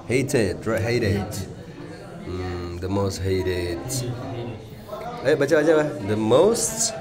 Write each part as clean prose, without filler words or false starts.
Hated, right? Hated. The most hated. Ayo baca. The most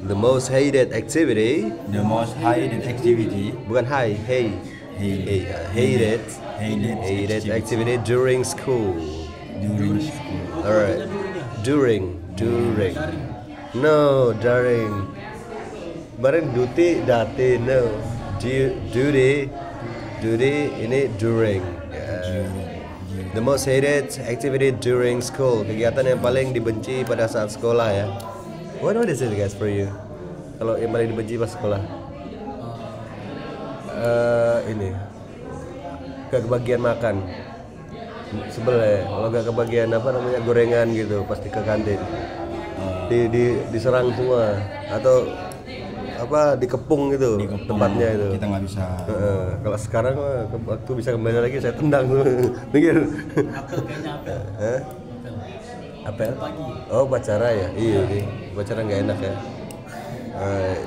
The most hated activity. the most hated activity. Bukan hey. Hated activity during school. During school. Alright. During. No, during. Bareng duty dati no. Duty ini during. The most hated activity during school. Kegiatan yang paling dibenci pada saat sekolah ya. What is it guys for you? Kalau yang paling dibenci pas sekolah? Ini gak kebagian makan. Sebel ya. Kalau gak kebagian gorengan gitu pasti ke kantin. Diserang semua atau dikepung gitu tempatnya itu. Kita nggak bisa. Kalau sekarang waktu bisa kembali lagi saya tendang tuh. Mikir. Apel? Oh, upacara ya. Iya, upacara nggak enak ya. Alright.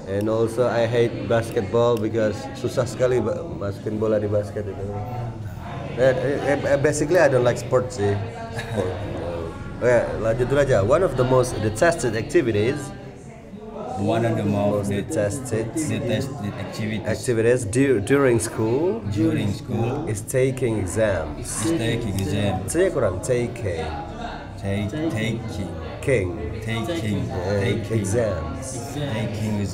And also I hate basketball because susah sekali masukin bola di basket itu. Basically I don't like sports sih. Oke, lanjut dulu aja. One of the most detested activities. One of the most detested activities during school is taking exams. Saya kurang taking exams.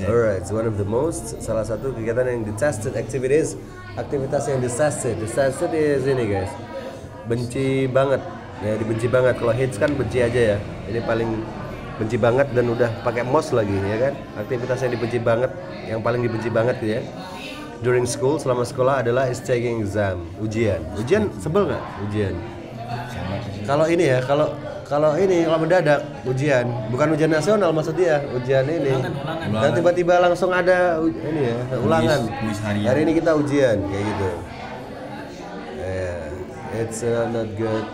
Alright, so one of the most, salah satu kegiatan yang detested activities, aktivitas yang detested is ini guys, benci banget, ya dibenci banget. Kalau hates kan benci aja ya, ini paling benci banget dan udah pakai mos lagi ya kan. Aktivitas yang dibenci banget, yang paling dibenci banget gitu ya. During school, selama sekolah adalah is taking exam, ujian. Ujian sebel nggak? Ujian. Kalau ini ya, kalau mendadak ujian, bukan ujian nasional maksud dia, ujian ini. Dan tiba-tiba langsung ada ini ya, ulangan. Hari ini kita ujian kayak gitu. It's not good,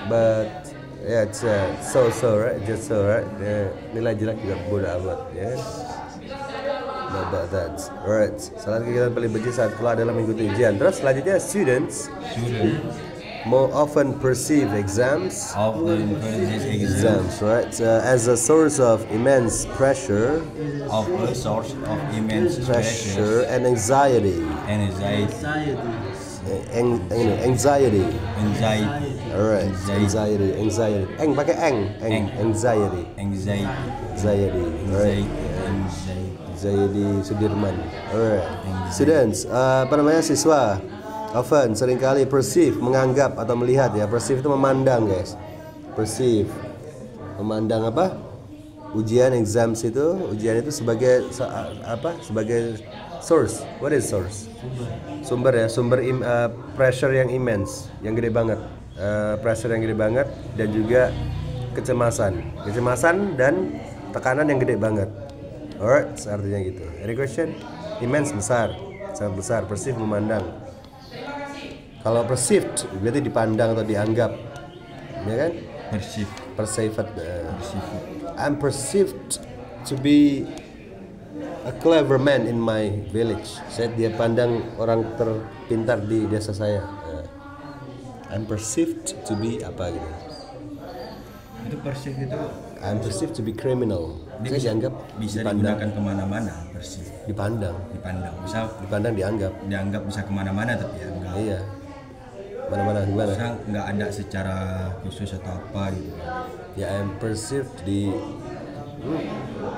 but yeah, it's so right, just so right. Nilai jelek juga bodoh amat, ya. Not about that. Alright. Salah kegiatan paling benci saat sekolah adalah mengikuti ujian. Terus selanjutnya students more often perceive exams, right, as a source of immense pressure, and anxiety. Anxiety. Alright, anxiety. Eng pakai anxiety. Alright. Anxiety Sudirman. Alright. Students, siswa often seringkali perceive, menganggap atau melihat ya. Perceive itu memandang guys. Perceive memandang apa? Ujian exams itu, ujian itu sebagai sebagai source. What is source? Sumber ya, pressure yang immense, yang gede banget. Pressure yang gede banget dan juga kecemasan dan tekanan yang gede banget. Alright, artinya gitu. Any question? Immense, besar, sangat besar. Perceive, memandang. Kalau perceived berarti dipandang atau dianggap, ya kan? Perceived. I'm perceived to be a clever man in my village. Saya dia pandang orang terpintar di desa saya. I'm perceived to be apa gitu. Itu perceived itu. I'm perceived to be criminal. Saya dianggap bisa dipandang. Digunakan kemana-mana perceived. Dipandang. Misal dipandang dianggap bisa kemana-mana tapi ya enggak. Iya. Mana-mana gimana? Misal nggak ada secara khusus atau apa gitu. Ya I'm perceived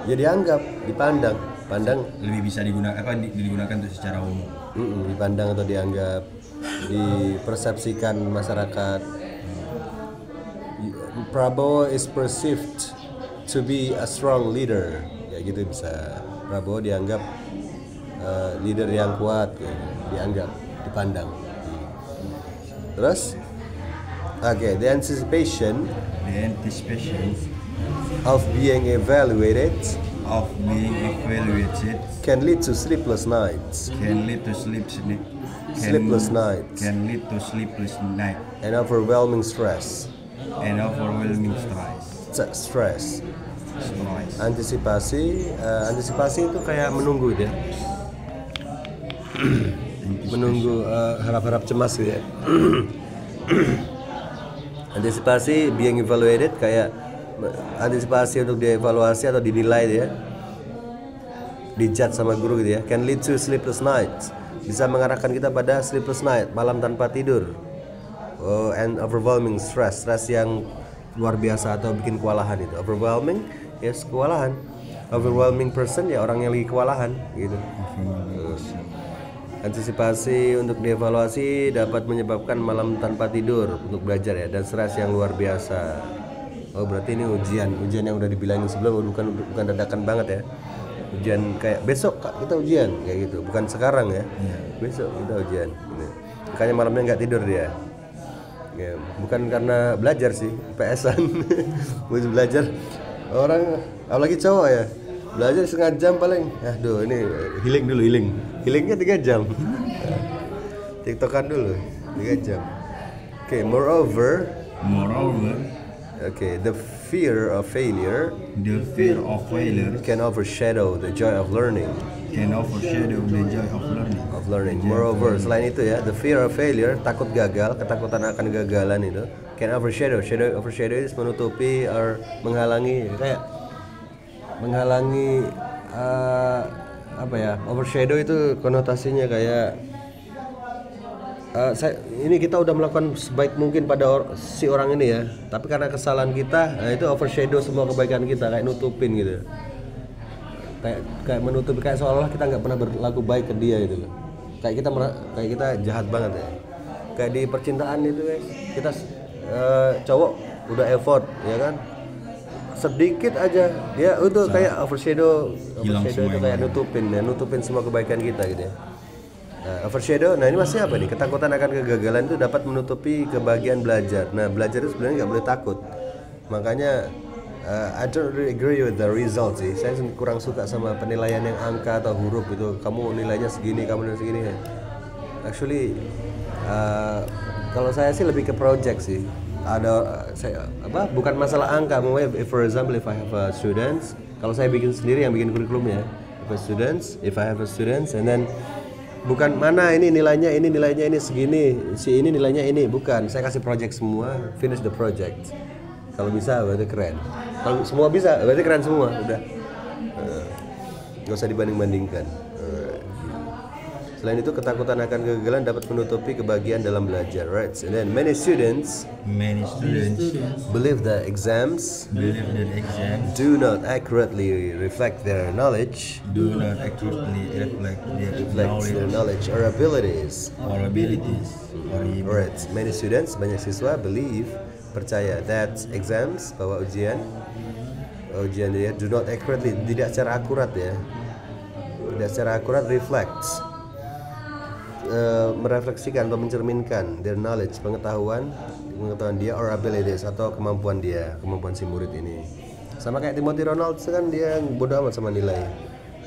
ya dianggap, dipandang. Pandang lebih bisa digunakan untuk secara umum. Dipandang atau dianggap, dipersepsikan masyarakat. Prabowo is perceived to be a strong leader. Ya gitu bisa. Prabowo dianggap leader yang kuat, ya. Dianggap, dipandang. Terus, the anticipation of being evaluated can lead to sleepless nights. And overwhelming stress. Antisipasi itu kayak menunggu deh. menunggu harap-harap cemas gitu ya. Antisipasi being evaluated, kayak antisipasi untuk dievaluasi atau dinilai ya, dijudge sama guru gitu ya. Can lead to sleepless nights, bisa mengarahkan kita pada sleepless night, malam tanpa tidur. And overwhelming stress yang luar biasa atau bikin kewalahan itu. Overwhelming, yes, kewalahan. Overwhelming person ya orang yang lagi kewalahan gitu. Antisipasi untuk dievaluasi dapat menyebabkan malam tanpa tidur untuk belajar ya, dan stres yang luar biasa. Oh berarti ini ujian yang udah dibilangin sebelum, bukan dadakan banget ya. Ujian kayak besok Kak, kita ujian kayak gitu, bukan sekarang ya. Besok kita ujian. Makanya malamnya nggak tidur dia. Ya, bukan karena belajar sih, PS-an. Belajar orang, apalagi cowok ya, belajar setengah jam paling. Aduh ini healing dulu, healingnya 3 jam. TikTokan dulu 3 jam. Oke, moreover, okay, the fear of failure can overshadow the joy of learning. Moreover, selain itu ya, the fear of failure, takut gagal, ketakutan akan kegagalan itu, can overshadow itu menutupi or menghalangi, kayak menghalangi apa ya? Overshadow itu konotasinya kayak ini kita udah melakukan sebaik mungkin pada si orang ini ya, tapi karena kesalahan kita, itu overshadow semua kebaikan kita, kayak nutupin gitu, kayak menutupi, kayak seolah-olah kita nggak pernah berlaku baik ke dia gitu loh, kayak kita jahat banget ya, kayak di percintaan itu guys, kita cowok udah effort ya kan, sedikit aja dia itu kayak overshadow itu kayak nutupin semua kebaikan kita gitu ya. Overshadow, nah ini maksudnya apa nih? Ketakutan akan kegagalan itu dapat menutupi kebahagiaan belajar. Nah belajar itu sebenarnya nggak boleh takut. Makanya I don't really agree with the result sih. Saya kurang suka sama penilaian yang angka atau huruf itu. Kamu nilainya segini, kamu nilainya segini. Actually, kalau saya sih lebih ke project sih. Bukan masalah angka. For example, if I have a students, kalau saya bikin sendiri yang bikin kurikulumnya, if I have a students, and then bukan mana ini nilainya ini segini, si ini nilainya ini, bukan. Saya kasih project semua, finish the project. Kalau bisa berarti keren. Kalau semua bisa berarti keren semua, udah. Gak usah dibanding-bandingkan. Selain itu, ketakutan akan kegagalan dapat menutupi kebahagiaan dalam belajar, right? And then many students believe that exams do not accurately reflect their knowledge, or abilities. Alright, many students, banyak siswa percaya that exams, bahwa ujian dia do not accurately, tidak secara akurat reflects, merefleksikan atau mencerminkan their knowledge, pengetahuan dia, or abilities, atau kemampuan si murid ini. Sama kayak Timothy Ronald kan, dia bodoh amat sama nilai,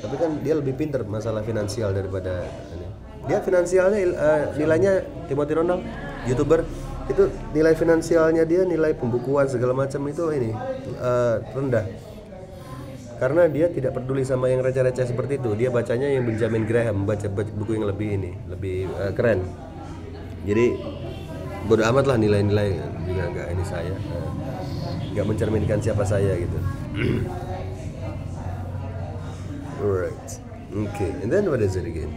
tapi kan dia lebih pintar masalah finansial daripada ini. Dia finansialnya nilainya Timothy Ronald, YouTuber, itu nilai finansialnya dia, nilai pembukuan segala macam itu rendah. Karena dia tidak peduli sama yang receh-receh seperti itu. Dia bacanya yang Benjamin Graham, baca buku yang lebih keren. Jadi bodo amat lah nilai-nilai juga nggak ini saya, nggak mencerminkan siapa saya gitu. Alright, okay. And then what is it again?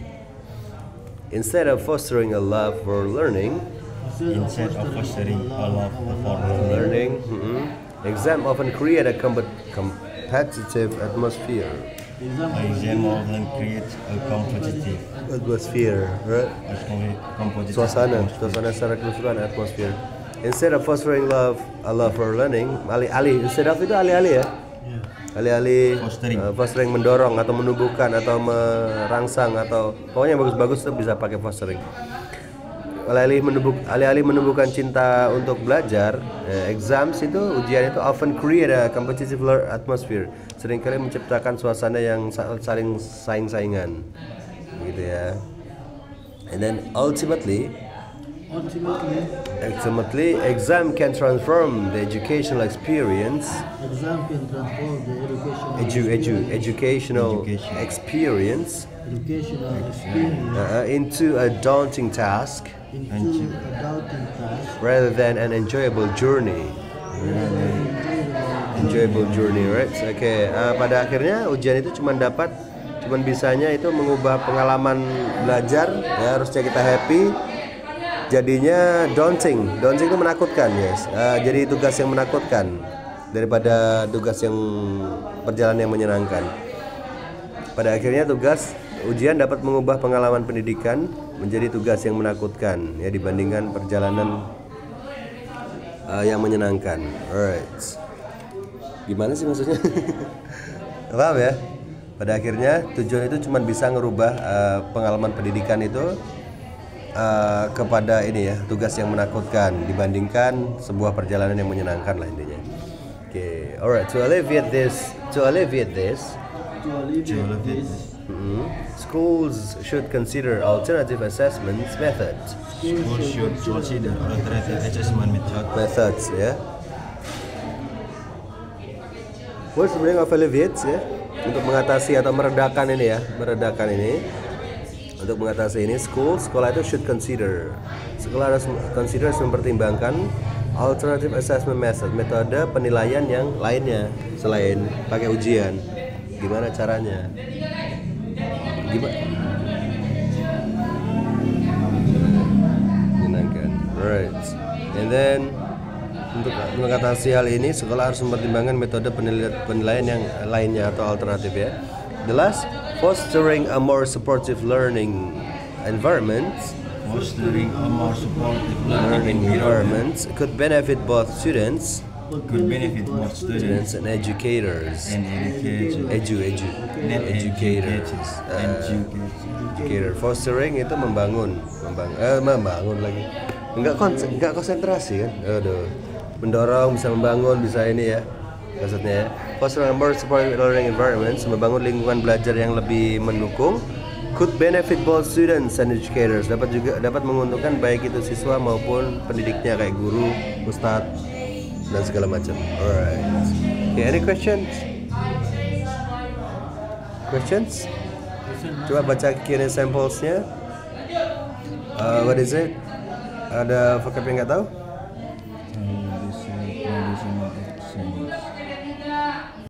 Instead of fostering a love for learning, exam often create a competitive atmosphere. Right? Suasana secara keseluruhan, atmosphere. Instead of fostering a love for learning, instead of itu alih-alih ya. Alih-alih fostering, mendorong atau menumbuhkan atau merangsang, atau pokoknya bagus-bagus itu bisa pakai fostering. Alih-alih menumbuhkan cinta untuk belajar, exams itu, ujian itu often create a competitive atmosphere, seringkali menciptakan suasana yang saling saing-saingan gitu ya. And then ultimately exam can transform the educational experience. Educational experience educational experience into a daunting task into a daunting task rather than an enjoyable journey. Enjoyable journey, right? Oke, pada akhirnya ujian itu cuman bisanya itu mengubah pengalaman belajar, ya harusnya kita happy, jadinya daunting itu menakutkan, yes. Jadi tugas yang menakutkan daripada tugas yang perjalanan yang menyenangkan. Pada akhirnya ujian dapat mengubah pengalaman pendidikan menjadi tugas yang menakutkan, ya dibandingkan perjalanan yang menyenangkan. Alright. Gimana sih maksudnya? Paham ya? Pada akhirnya tujuan itu cuma bisa ngerubah pengalaman pendidikan itu kepada ini ya, tugas yang menakutkan dibandingkan sebuah perjalanan yang menyenangkan lah intinya. Okay, alright. To alleviate this, schools should consider alternative assessment methods. School should consider alternative assessment Methods, ya. Word sebenarnya alleviates ya, untuk mengatasi atau meredakan ini. Untuk mengatasi ini, sekolah itu should consider. Sekolah harus mempertimbangkan alternative assessment method, metode penilaian yang lainnya selain pakai ujian. Gimana caranya? Menyenangkan. Right. And then untuk mengatasi hal ini, sekolah harus mempertimbangkan metode penilaian yang lainnya atau alternatif ya. The last, fostering a more supportive learning environment. Fostering a more supportive learning environment could benefit both students and educators. Educator. Fostering itu membangun lagi. Enggak konsentrasi kan? Aduh. Mendorong, bisa membangun, bisa ini ya. Maksudnya ya. Fostering a more supportive learning environment, membangun lingkungan belajar yang lebih mendukung, could benefit both students and educators. Dapat menguntungkan baik itu siswa maupun pendidiknya kayak guru, ustadz dan segala macam. Alright. Okay, any questions? Coba baca Q&A samplesnya. What is it? Ada vocab yang nggak tahu?